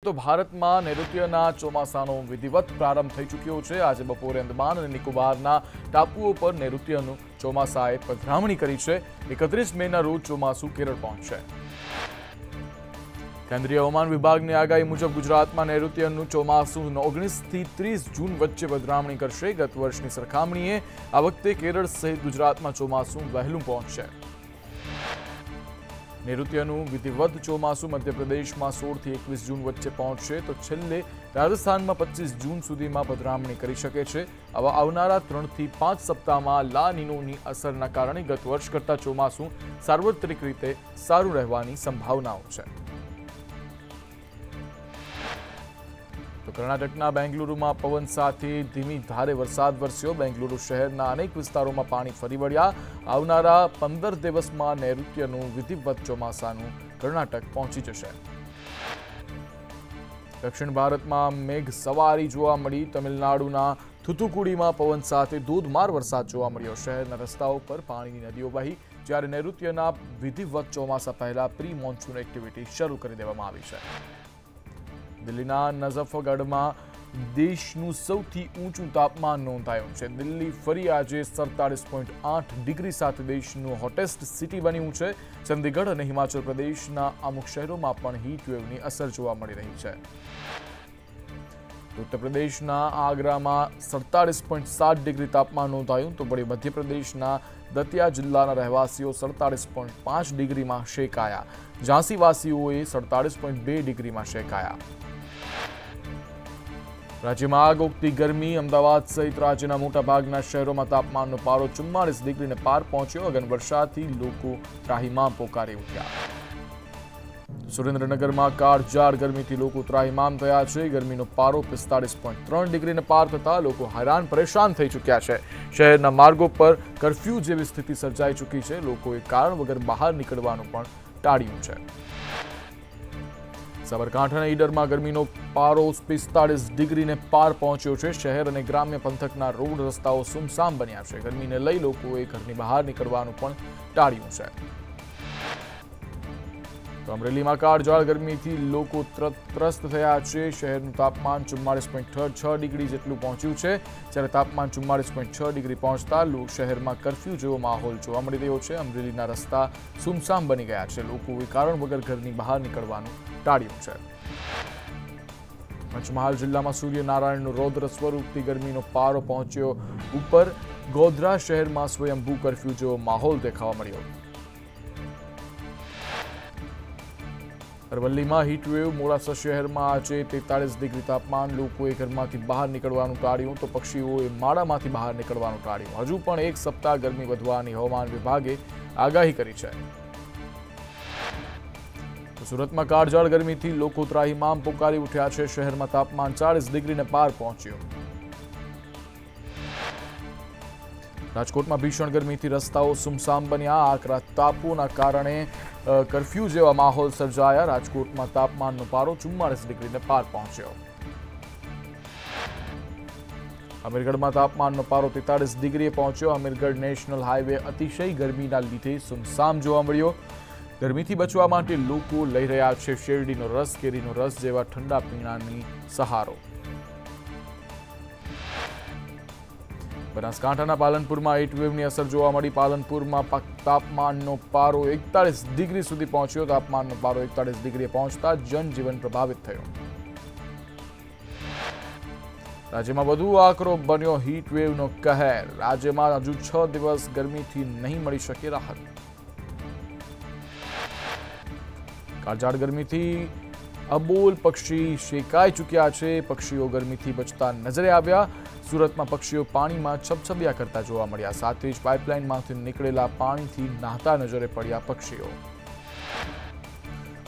તો ભારતમાં નૈઋત્યના ચોમાસાનો વિધિવત પ્રારંભ થઈ ચૂક્યો છે। આજે બપોરે અંદમાન અને નિકોબારના ટાપુઓ પર નૈઋત્યનું ચોમાસાએ પધરામણી કરી છે। 31 મેના રોજ ચોમાસું કેરળ પહોંચશે। કેન્દ્રીય હવામાન વિભાગની આગાહી મુજબ ગુજરાતમાં નૈઋત્યનું ચોમાસું 19 થી 30 જૂન વચ્ચે પધરામણી કરશે। ગત વર્ષની સરખામણીએ આ વખતે કેરળ સહિત ગુજરાતમાં ચોમાસું વહેલું પહોંચશે। નૈઋત્યનું વિધિવત ચોમાસું મધ્યપ્રદેશમાં 16 થી 21 જૂન વચ્ચે પહોંચશે તો છેલ્લે રાજસ્થાનમાં 25 જૂન સુધીમાં પધરામણી કરી શકે છે। આવા આવનારા 3 થી 5 સપ્તાહમાં લા નીનોની અસરના કારણે ગત વર્ષ કરતાં ચોમાસું સાર્વત્રિક રીતે સારું રહેવાની સંભાવનાઓ છે। તો કર્ણાટકના બેંગલુરુમાં પવન સાથે ધીમી ધારે વરસાદ વરસ્યો। બેંગલુરુ શહેરના અનેક વિસ્તારોમાં પાણી ફરી વળ્યા। આવનારા 15 દિવસમાં નૈઋત્યનું વિધિવત ચોમાસાનું કર્ણાટક પહોંચી જશે। દક્ષિણ ભારતમાં મેઘ સવારી જોવા મળી। તમિલનાડુના થુથુકુડીમાં પવન સાથે ધોધમાર વરસાદ જોવા મળ્યો। શહેરના રસ્તાઓ પર પાણીની નદીઓ વહી, જ્યારે નૈઋત્યના વિધિવત ચોમાસા પહેલા પ્રી મોન્સૂન એક્ટિવિટી શરૂ કરી દેવામાં આવી છે। દિલ્હીના નઝફગઢમાં દેશનું સૌથી ઊંચું તાપમાન નોંધાયું છે। દિલ્હી ફરી આજે 47.8 ડિગ્રી સાથે દેશનું હોટેસ્ટ સિટી બન્યું છે। ચંદીગઢ અને હિમાચલ પ્રદેશના અમુક શહેરોમાં પણ હીટવેવની અસર જોવા મળી રહી છે। ઉત્તર પ્રદેશના આગ્રામાં 47.7 ડિગ્રી તાપમાન નોંધાયું તો વળી મધ્યપ્રદેશના દતિયા જિલ્લાના રહેવાસીઓ 47.5 ડિગ્રીમાં શેકાયા। ઝાંસીવાસીઓએ 47.2 ડિગ્રીમાં શેકાયા। રાજ્યમાં આગ ઓગતી ગરમી। અમદાવાદ સહિત રાજ્યના મોટાભાગના શહેરોમાં તાપમાનનો પારો 44 ડિગ્રીને પાર પહોંચ્યો। અગન વરસાદથી લોકો ત્રાહિમામ પોકારી ઉઠ્યા। સુરેન્દ્રનગરમાં કાળઝાળ ગરમીથી લોકો ત્રાહિમામ થયા છે। ગરમીનો પારો 45.3 ડિગ્રીને પાર થતા લોકો હેરાન પરેશાન થઈ ચૂક્યા છે। શહેરના માર્ગો પર કર્ફ્યુ જેવી સ્થિતિ સર્જાઈ ચૂકી છે। લોકોએ કારણ વગર બહાર નીકળવાનું પણ ટાળ્યું છે। સાબરકાંઠાના ઈડરમાં ગરમીનો પારો 45 ડિગ્રીને પાર પહોંચ્યો છે। શહેર અને ગ્રામ્ય પંથકના રોડ રસ્તાઓ સુમસામ બન્યા છે। ગરમીને લઈ લોકોએ ઘરની બહાર નીકળવાનું પણ ટાળ્યું છે। તો અમરેલીમાં કાળઝાળ ગરમીથી લોકો ત્રસ્ત થયા છે। શહેરનું તાપમાન 44.6 ડિગ્રી જેટલું પહોંચ્યું છે। જ્યારે તાપમાન 44.6 ડિગ્રી પહોંચતા શહેરમાં કર્ફ્યુ જેવો માહોલ જોવા મળી રહ્યો છે। અમરેલીના રસ્તા સુમસામ બની ગયા છે। લોકોએ કારણ વગર ઘરની બહાર નીકળવાનું ટાળ્યું છે। પંચમહાલ જિલ્લામાં સૂર્યનારાયણનું રૌદ્ર સ્વરૂપથી ગરમીનો પારો પહોંચ્યો ઉપર। ગોધરા શહેરમાં સ્વયંભૂ કર્ફ્યુ જેવો માહોલ દેખાવા મળ્યો। અરવલ્લીમાં હીટવેવ। મોડાસા શહેરમાં આજે 43 ડિગ્રી તાપમાન। લોકોએ ઘરમાંથી બહાર નીકળવાનું ટાળ્યું તો પક્ષીઓએ માળામાંથી બહાર નીકળવાનું ટાળ્યું। હજુ પણ એક સપ્તાહ ગરમી વધવાની હવામાન વિભાગે આગાહી કરી છે। સુરતમાં કાળઝાળ ગરમીથી લોકો ત્રાહિમામ પોકારી ઉઠ્યા છે। શહેરમાં તાપમાન 40 ડિગ્રીને પાર પહોંચ્યું। રાજકોટમાં ભીષણ ગરમીથી રસ્તાઓ સુમસામ બન્યા। આકરા તાપોના કારણે કર્ફ્યુ જેવા માહોલ સર્જાયા। રાજકોટમાં તાપમાનનો પારો 44 ડિગ્રીને પાર પહોંચ્યો। અમીરગઢમાં તાપમાનનો પારો 43 ડિગ્રીએ પહોંચ્યો। અમીરગઢ નેશનલ હાઈવે અતિશય ગરમીના લીધે સુમસામ જોવા મળ્યો। ગરમીથી બચવા માટે લોકો લઈ રહ્યા છે શેરડીનો રસ, કેરીનો રસ જેવા ઠંડા પીણાની સહારો। બનાસકાંઠાના પાલનપુરમાં હીટવેવની અસર જોવા મળી। પાલનપુરમાં તાપમાનનો પારો 41 ડિગ્રી સુધી પહોંચ્યો। તાપમાનનો પારો 41 ડિગ્રીએ પહોંચતા જનજીવન પ્રભાવિત થયું। રાજ્યમાં વધુ આકરો બન્યો હીટવેવનો કહેર। રાજ્યમાં હજુ 6 દિવસ ગરમીથી નહીં મળી શકે રાહત। કાળઝાળ ગરમીથી અબોલ પક્ષી શેકાઈ ચૂક્યા છે। પક્ષીઓ ગરમીથી બચતા નજરે આવ્યા। સુરતમાં પક્ષીઓ પાણીમાં છબછબિયા કરતા જોવા મળ્યા। સાથે જ પાઇપલાઇનમાંથી નીકળેલા પાણીથી નહાતા નજરે પડ્યા પક્ષીઓ।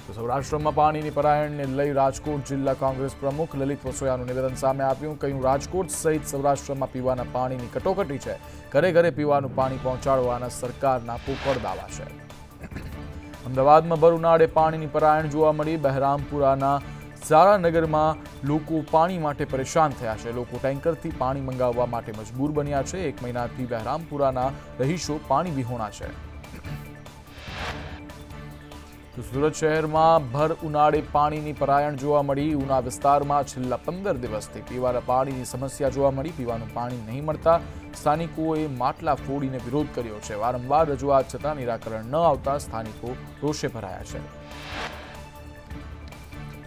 તો સૌરાષ્ટ્રમાં પાણીની પરાયણને લઈ રાજકોટ જિલ્લા કોંગ્રેસ પ્રમુખ લલિત વસોયાનું નિવેદન સામે આવ્યું। કહ્યું, રાજકોટ સહિત સૌરાષ્ટ્રમાં પીવાના પાણીની કટોકટી છે। ઘરે ઘરે પીવાનું પાણી પહોંચાડવાના સરકારના પોકળ દાવા છે। અમદાવાદમાં ભર ઉનાળે પાણીની પરાયણ જોવા મળી। બહેરામપુરાના ઝારાનગરમાં લોકો પાણી માટે પરેશાન થયા છે। લોકો ટેન્કરથી પાણી મંગાવવા માટે મજબૂર બન્યા છે। 1 મહિનાથી બહેરામપુરાના રહીશો પાણી વિહોણા છે। તો સુરત શહેરમાં ભર ઉનાળે પાણીની પરાયણ જોવા મળી. ઉના વિસ્તારમાં છેલ્લા 15 દિવસથી પીવાના પાણીની સમસ્યા જોવા મળી. પીવાનું પાણી નહીં મળતા સ્થાનિકોએ માટલા ફોડીને વિરોધ કર્યો છે. વારંવાર રજૂઆત છતાં નિરાકરણ ન આવતા સ્થાનિકો રોષે ભરાયા છે.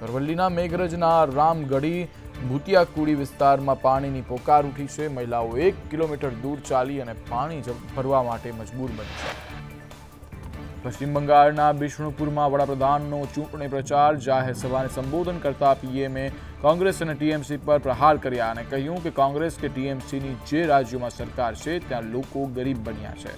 અરવલ્લીના મેઘરજના રામગઢી ભૂતિયાકુડી વિસ્તારમાં પાણીની પોકાર ઉઠી છે. મહિલાઓ 1 કિલોમીટર દૂર ચાલી અને પાણી ભરવા માટે મજબૂર બની છે. પશ્ચિમ બંગાળના બિષ્ણુપુરમાં વડાપ્રધાનનો ચૂંટણી પ્રચાર. જાહેર સભાને સંબોધન કરતા પીએમએ કોંગ્રેસ અને ટીએમસી પર પ્રહાર કર્યા અને કહ્યું કે કોંગ્રેસ કે ટીએમસીની જે રાજ્યોમાં સરકાર છે ત્યાં લોકો ગરીબ બન્યા છે.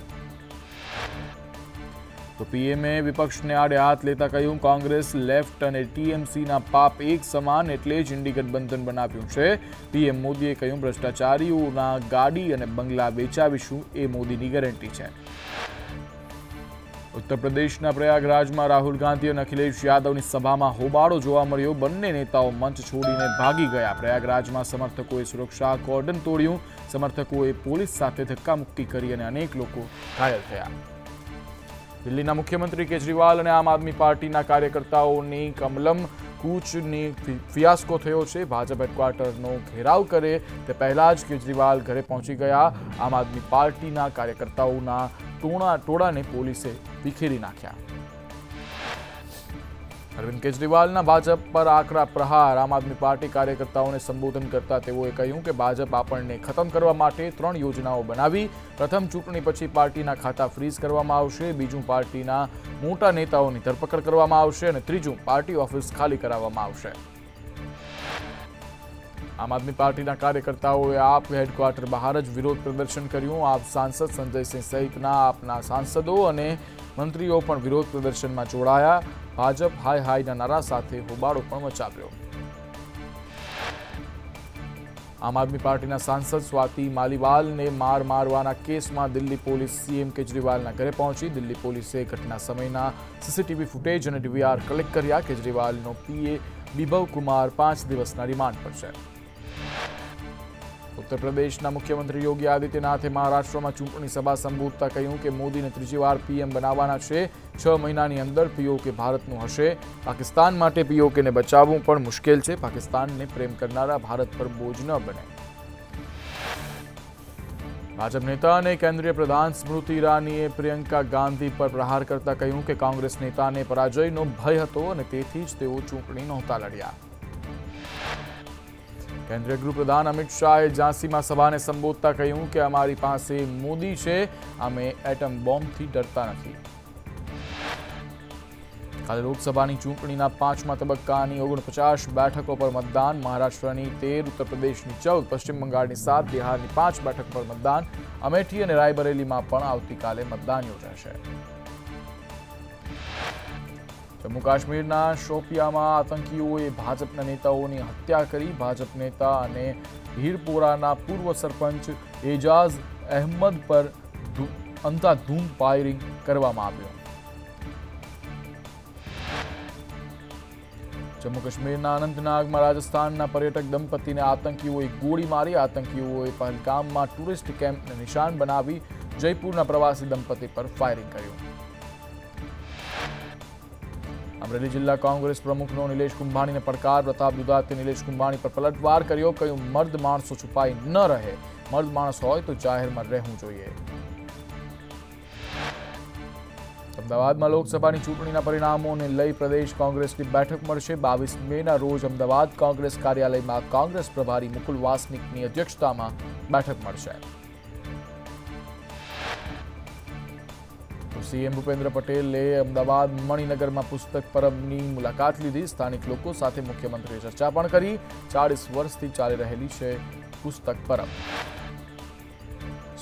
તો પીએમએ વિપક્ષને આડે હાથ લેતા કહ્યું, કોંગ્રેસ લેફ્ટ અને ટીએમસીના પાપ એક સમાન, એટલે જ ઇન્ડી ગઠબંધન બનાવ્યું છે. પીએમ મોદીએ કહ્યું, ભ્રષ્ટાચારીઓના ગાડી અને બંગલા વેચાવીશું એ મોદીની ગેરંટી છે. ઉત્તર પ્રદેશના પ્રયાગરાજમાં રાહુલ ગાંધી અને અખિલેશ યાદવની સભામાં હોબાળો જોવા મળ્યો. બંને નેતાઓ મંચ છોડીને ભાગી ગયા. પ્રયાગરાજમાં સમર્થકોએ સુરક્ષા કોર્ડન તોડ્યું. સમર્થકોએ પોલીસ સાથે ધક્કામુક્કી કરી અને અનેક લોકો ઘાયલ થયા. દિલ્હીના મુખ્યમંત્રી કેજરીવાલ અને આમ આદમી પાર્ટીના કાર્યકર્તાઓની કમલમ કૂચની ફિયાસ્કો થયો છે. ભાજપ હેડક્વાર્ટરનો ઘેરાવ કરે તે પહેલા જ કેજરીવાલ ઘરે પહોંચી ગયા. આમ આદમી પાર્ટીના કાર્યકર્તાઓના ટોળાને પોલીસે વિખેરી નાખ્યા. અરવિંદ કેજરીવાલના ભાજપ પર આકરા પ્રહાર. આમ આદમી પાર્ટી કાર્યકર્તાઓને સંબોધન કરતા તેઓએ કહ્યું કે ભાજપ આપણને ખતમ કરવા માટે 3 યોજનાઓ બનાવી. પ્રથમ, ચૂંટણી પછી પાર્ટીના ખાતા ફ્રીઝ કરવામાં આવશે. બીજું, પાર્ટીના મોટા નેતાઓની ધરપકડ કરવામાં આવશે અને ત્રીજું, પાર્ટી ઓફિસ ખાલી કરાવવામાં આવશે. આમ આદમી પાર્ટીના કાર્યકર્તાઓએ આપ હેડક્વાર્ટર બહાર જ વિરોધ પ્રદર્શન કર્યું. આપ સાંસદ સંજયસિંહ સહિતના આપના સાંસદો અને મંત્રીઓ પણ વિરોધ પ્રદર્શનમાં જોડાયા. ભાજપ હાય હાયના નારા સાથે હોબાળો પણ મચાવ્યો. આમ આદમી પાર્ટીના સાંસદ સ્વાતિ માલીવાલને મારવાના કેસમાં દિલ્હી પોલીસ સીએમ કેજરીવાલના ઘરે પહોંચી. દિલ્હી પોલીસે ઘટના સમયના સીસીટીવી ફૂટેજ અને ડીવીઆર કલેક્ટ કર્યા. કેજરીવાલનો પીએ બિભવ કુમાર 5 દિવસના રિમાન્ડ પર છે. ઉત્તર પ્રદેશના મુખ્યમંત્રી યોગી આદિત્યનાથે મહારાષ્ટ્રમાં ચૂંટણી સભા સંબોધતા કહ્યું કે મોદીને ત્રીજી વાર પીએમ બનાવવાના છે. 6 મહિનાની અંદર પીઓકે ભારતનું હશે. પાકિસ્તાન માટે પીઓકેને બચાવવું પણ મુશ્કેલ છે. પાકિસ્તાનને પ્રેમ કરનારા ભારત પર બોજ ન બને. ભાજપ નેતા અને કેન્દ્રીય પ્રધાન સ્મૃતિ ઈરાનીએ પ્રિયંકા ગાંધી પર પ્રહાર કરતા કહ્યું કે કોંગ્રેસ નેતાને પરાજયનો ભય હતો અને તેથી જ તેઓ ચૂંટણી નહોતા લડ્યા. કેન્દ્રીય ગૃહપ્રધાન અમિત શાહે ઝાંસીમાં સભાને સંબોધતા કહ્યું કે અમારી પાસે મોદી છે, અમે એટમ બોમ્બથી ડરતા નથી. કાલે લોકસભાની ચૂંટણીના 5મા તબક્કાની 49 બેઠકો પર મતદાન. મહારાષ્ટ્રની 13, ઉત્તર પ્રદેશની 14, પશ્ચિમ બંગાળની 7, બિહારની 5 બેઠક પર મતદાન. અમેઠી અને રાયબરેલીમાં પણ આવતીકાલે મતદાન યોજાશે. જમ્મુ કાશ્મીરના શોપિયામાં આતંકીઓએ ભાજપના નેતાઓની હત્યા કરી. ભાજપ નેતા અને હીરપોરાના પૂર્વ સરપંચ એજાઝ અહેમદ પર અંધાધૂંધ ફાયરિંગ કરવામાં આવ્યું. જમ્મુ કાશ્મીરના અનંતનાગમાં રાજસ્થાનના પર્યટક દંપતીને આતંકીઓએ ગોળી મારી. આતંકીઓએ પહેલગામમાં ટુરિસ્ટ કેમ્પને નિશાન બનાવી જયપુરના પ્રવાસી દંપતી પર ફાયરિંગ કર્યું. અમરેલી જિલ્લા કોંગ્રેસ પ્રમુખનો નિલેશ કુંભાણીને પડકાર. પ્રતાપ દુધાતે નિલેશ કુંભાણી પર પલટવાર કર્યો. કહ્યું, મર્દ માણસો છુપાઈ ન રહે. મર્દ માણસ હોય તો જાહેરમાં રહેવું જોઈએ. અમદાવાદમાં લોકસભાની ચૂંટણીના પરિણામોને લઈ પ્રદેશ કોંગ્રેસની બેઠક મળશે. 22 મેના રોજ અમદાવાદ કોંગ્રેસ કાર્યાલયમાં કોંગ્રેસ પ્રભારી મુકુલ વાસનિકની અધ્યક્ષતામાં બેઠક મળશે. સીએમ ભૂપેન્દ્ર પટેલે અમદાવાદ મણિનગરમાં પુસ્તક પરબની મુલાકાત લીધી. સ્થાનિક લોકો સાથે મુખ્યમંત્રીએ ચર્ચા પણ કરી. 40 વર્ષથી ચાલી રહેલી છે પુસ્તક પરબ.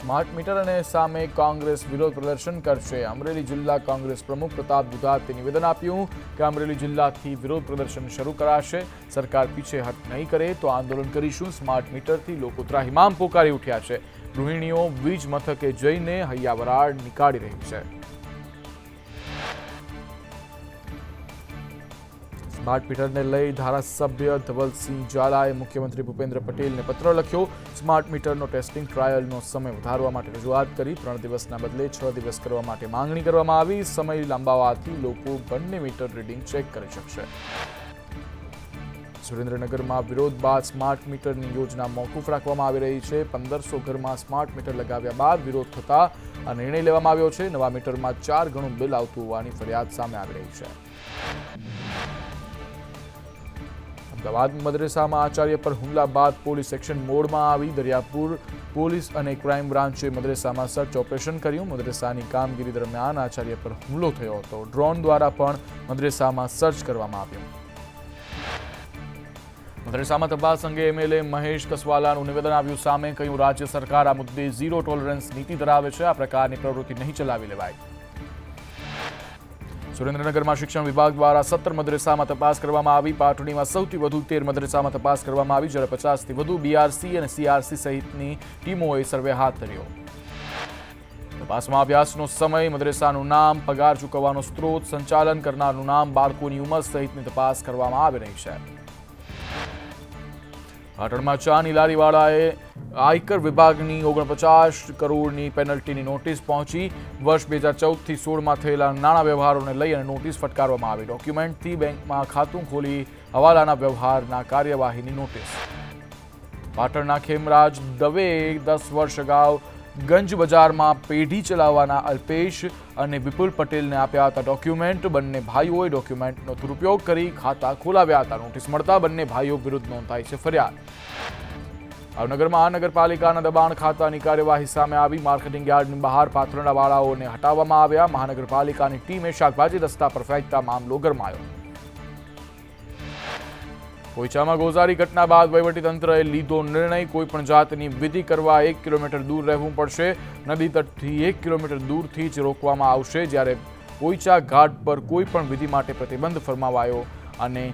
સ્માર્ટ મીટર અને સામે કોંગ્રેસ વિરોધ પ્રદર્શન કરશે. અમરેલી જિલ્લા કોંગ્રેસ પ્રમુખ પ્રતાપ દુધાતે નિવેદન આપ્યું કે અમરેલી જિલ્લાથી વિરોધ પ્રદર્શન શરૂ કરાશે. સરકાર પીછેહટ નહીં કરે તો આંદોલન કરીશું. સ્માર્ટ મીટરથી લોકો ત્રાહિમામ પોકારી ઉઠ્યા છે. ગૃહિણીઓ વીજ મથકે જઈને હૈયાવરાળ નીકાળી રહી છે. સ્માર્ટ મીટરને લઈ ધારાસભ્ય ધવલસિંહ ઝાલાએ મુખ્યમંત્રી ભૂપેન્દ્ર પટેલને પત્ર લખ્યો. સ્માર્ટ મીટરનો ટેસ્ટિંગ ટ્રાયલનો સમય વધારવા માટે રજૂઆત કરી. 3 દિવસના બદલે 6 દિવસ કરવા માટે માંગણી કરવામાં આવી. સમય લાંબાવાથી લોકો બંને મીટર રીડિંગ ચેક કરી શકશે. સુરેન્દ્રનગરમાં વિરોધ બાદ સ્માર્ટ મીટરની યોજના મોકૂફ રાખવામાં આવી રહી છે. 1500 ઘરમાં સ્માર્ટ મીટર લગાવ્યા બાદ વિરોધ થતા આ નિર્ણય લેવામાં આવ્યો છે. નવા મીટરમાં 4 ગણું બિલ આવતું હોવાની ફરિયાદ સામે આવી રહી છે. અમદાવાદ મદ્રેસામાં આચાર્ય પર હુમલા બાદ પોલીસ એક્શન મોડમાં આવી. દરિયાપુર પોલીસ અને ક્રાઇમ બ્રાન્ચે મદ્રેસામાં સર્ચ ઓપરેશન કર્યું. મદ્રેસાની કામગીરી દરમિયાન આચાર્ય પર હુમલો થયો હતો. ડ્રોન દ્વારા પણ મદ્રેસામાં સર્ચ કરવામાં આવ્યું. મદ્રેસામાં તપાસ અંગે એમએલએ મહેશ કસવાલાનું નિવેદન આવ્યું સામે. કહ્યું, રાજ્ય સરકાર આ મુદ્દે ઝીરો ટોલરન્સ નીતિ ધરાવે છે. આ પ્રકારની પ્રવૃત્તિ નહીં ચલાવી લેવાય. સુરેન્દ્રનગરમાં શિક્ષણ વિભાગ દ્વારા 17 મદ્રેસામાં તપાસ કરવામાં આવી. પાટડીમાં સૌથી વધુ 13 મદ્રેસામાં તપાસ કરવામાં આવી, જ્યારે 50થી વધુ બીઆરસી અને સીઆરસી સહિતની ટીમોએ સર્વે હાથ ધર્યો. તપાસમાં અભ્યાસનો સમય, મદ્રેસાનું નામ, પગાર ચૂકવવાનો સ્ત્રોત, સંચાલન કરનારનું નામ, બાળકોની ઉંમર સહિતની તપાસ કરવામાં આવી રહી છે. પાટણમાં ચાની લારીવાળાએ આયકર વિભાગની 49 કરોડની પેનલ્ટીની નોટિસ પહોંચી. વર્ષ 2014થી 16માં થયેલા નાણાં વ્યવહારોને લઈ અને નોટિસ ફટકારવામાં આવી. ડોક્યુમેન્ટથી બેંકમાં ખાતું ખોલી હવાલાના વ્યવહારના કાર્યવાહીની નોટિસ. પાટણના ખેમરાજ દવેએ 10 વર્ષ અગાઉ ગંજ બજારમાં પેઢી ચલાવવાના અલ્પેશ અને વિપુલ પટેલને આપ્યા હતા ડોક્યુમેન્ટ. બંને ભાઈઓએ ડોક્યુમેન્ટનો દુરુપયોગ કરી ખાતા ખોલાવ્યા હતા. નોટિસ મળતા બંને ભાઈઓ વિરુદ્ધ નોંધાઈ છે ફરિયાદ. ભાવનગરમાં મહાનગરપાલિકાના દબાણ ખાતાની કાર્યવાહી સામે આવી. માર્કેટિંગ યાર્ડની બહાર પાથરણાવાળાઓને હટાવવામાં આવ્યા. મહાનગરપાલિકાની ટીમે શાકભાજી રસ્તા પર ફેંકતા મામલો ગરમાયો. પોઈચામાં ગોઝારી ઘટના બાદ વહીવટીતંત્રએ લીધો નિર્ણય. કોઈપણ જાતની વિધિ કરવા 1 કિલોમીટર દૂર રહેવું પડશે. નદી તટથી 1 કિલોમીટર દૂરથી જ રોકવામાં આવશે. જ્યારે પોઈચા ઘાટ પર કોઈપણ વિધિ માટે પ્રતિબંધ ફરમાવાયો અને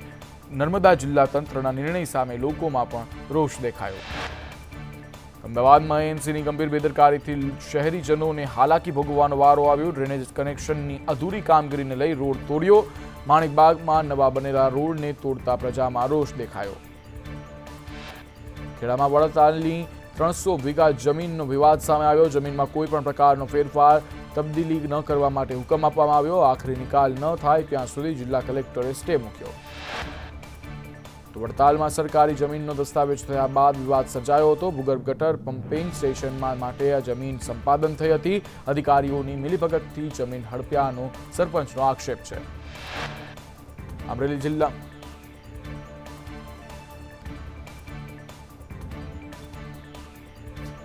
નર્મદા જિલ્લા તંત્રના નિર્ણય સામે લોકોમાં પણ રોષ દેખાયો. અમદાવાદમાં એએનસીની ગંભીર બેદરકારીથી શહેરીજનોને હાલાકી ભોગવવાનો વારો આવ્યો. ડ્રેનેજ કનેક્શનની અધૂરી કામગીરીને લઈ રોડ તોડ્યો. માણિકબાગમાં નવા બનેલા રોડને તોડતા પ્રજામાં રોષ દેખાયો. ખેડામાં વડતાલની 300 વીઘા જમીનનો વિવાદ સામે આવ્યો. જમીનમાં કોઈ પણ પ્રકારનો ફેરફાર તબદીલી ન કરવા માટે હુકમ આપવામાં આવ્યો. આખરી નિકાલ ન થાય ત્યાં સુધી જિલ્લા કલેક્ટરે સ્ટે મૂક્યો. તો વડતાલમાં સરકારી જમીનનો દસ્તાવેજ થયા બાદ વિવાદ સર્જાયો હતો. ભૂગર્ભ ગટર પમ્પિંગ સ્ટેશનમાં માટે આ જમીન સંપાદન થઈ હતી. અધિકારીઓની મિલીભગતથી જમીન હડપ્યાનો સરપંચનો આક્ષેપ છે. અમરેલી જિલ્લા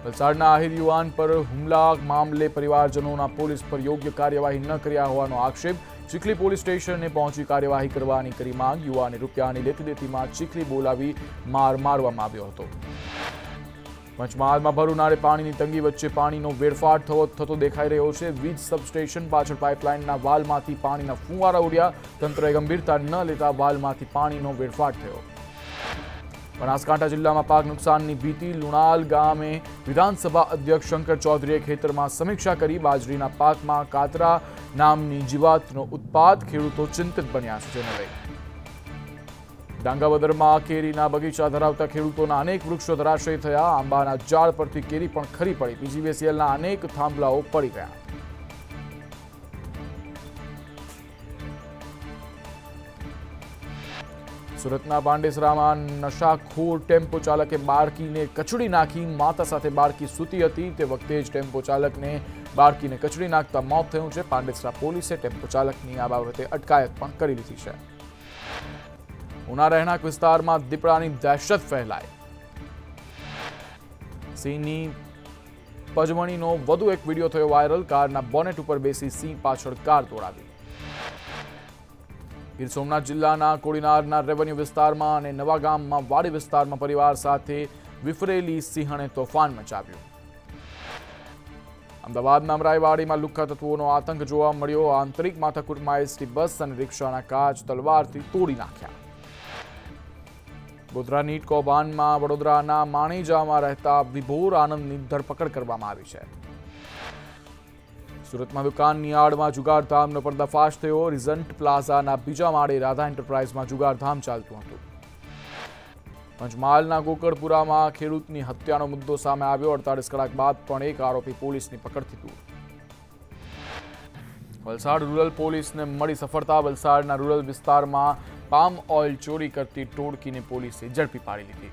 વલસાડના આહિર યુવાન પર હુમલા મામલે પરિવારજનોના પોલીસ પર યોગ્ય કાર્યવાહી ન કર્યા હોવાનો આક્ષેપ. ચીખલી પોલીસ સ્ટેશને પહોંચી કાર્યવાહી કરવાની કરી માંગ. યુવાને રૂપિયાની લેતી દેતીમાં ચીખલી બોલાવી મારવામાં આવ્યો હતો. પંચમહાલમાં ભર ઉનાળે પાણીની તંગી વચ્ચે પાણીનો વેડફાટ થતો દેખાઈ રહ્યો છે. વીજ સબસ્ટેશન પાછળ પાઇપલાઇનના વાલમાંથી પાણીના ફુવારા ઉડ્યા. તંત્રએ ગંભીરતા ન લેતા વાલમાંથી પાણીનો વેડફાટ થયો. બનાસકાંઠા જિલ્લામાં પાક નુકસાનની ભીતિ. લુણાલ ગામે વિધાનસભા અધ્યક્ષ શંકર ચૌધરીએ ખેતરમાં સમીક્ષા કરી. બાજરીના પાકમાં કાતરા નામની જીવાતનો ઉત્પાત. ખેડૂતો ચિંતિત બન્યા છે. જેને લઈ ડાંગાવદરમાં કેરીના બગીચા ધરાવતા ખેડૂતોના અનેક વૃક્ષો ધરાશયી થયા. આંબાના ઝાડ પરથી કેરી પણ ખરી પડી. પીજીવીસીએલના અનેક થાંભલાઓ પડી ગયા. સુરતના પાંડેસરામાં નશાખોર ટેમ્પો ચાલકે બાળકીને કચડી નાખી. માતા સાથે બાળકી સૂતી હતી તે વખતે જ ટેમ્પો ચાલકને બાળકીને કચડી નાખતા મોત થયું છે. પાંડેસરા પોલીસે ટેમ્પો ચાલકની આ બાબતે અટકાયત પણ કરી લીધી છે. ઉના રહેણાંક વિસ્તારમાં દીપડાની દહેશત ફેલાય. સિંહની પજવણીનો વધુ એક વિડીયો થયો વાયરલ. કારના બોનેટ ઉપર બેસી સિંહ પાછળ કાર દોડાવી. ગીર સોમનાથ જિલ્લાના કોડીનારના રેવન્યુ વિસ્તારમાં અને નવા ગામમાં વાડી વિસ્તારમાં પરિવાર સાથે વિફરેલી સિંહણે તોફાન મચાવ્યું. અમદાવાદના અમરાઈવાડીમાં લુખ્ખા તત્વોનો આતંક જોવા મળ્યો. આંતરિક માથાકૂટમાં એસટી બસ અને રિક્ષાના કાચ તલવારથી તોડી નાખ્યા. ગોધરા નીટ કૌભાંડમાં વડોદરાના માણેજામાં રહેતા વિભોર આનંદની ધરપકડ કરવામાં આવી છે. સુરતમાં દુકાનની આડમાં જુગારધામનો પર્દાફાશ થયો। રિઝન્ટ પ્લાઝાના બીજા માળે રાધા એન્ટરપ્રાઇઝમાં જુગારધામ ચાલતું હતું। પંચમહાલના ગોકળપુરામાં ખેડૂતની હત્યાનો મુદ્દો સામે આવ્યો। 48 કલાક બાદ પણ એક આરોપી પોલીસની પકડથી દૂર। વલસાડ રૂરલ પોલીસને મળી સફળતા। વલસાડના રૂરલ વિસ્તારમાં પામ ઓઇલ ચોરી કરતી ટોળકીને પોલીસે ઝડપી પાડી લીધી।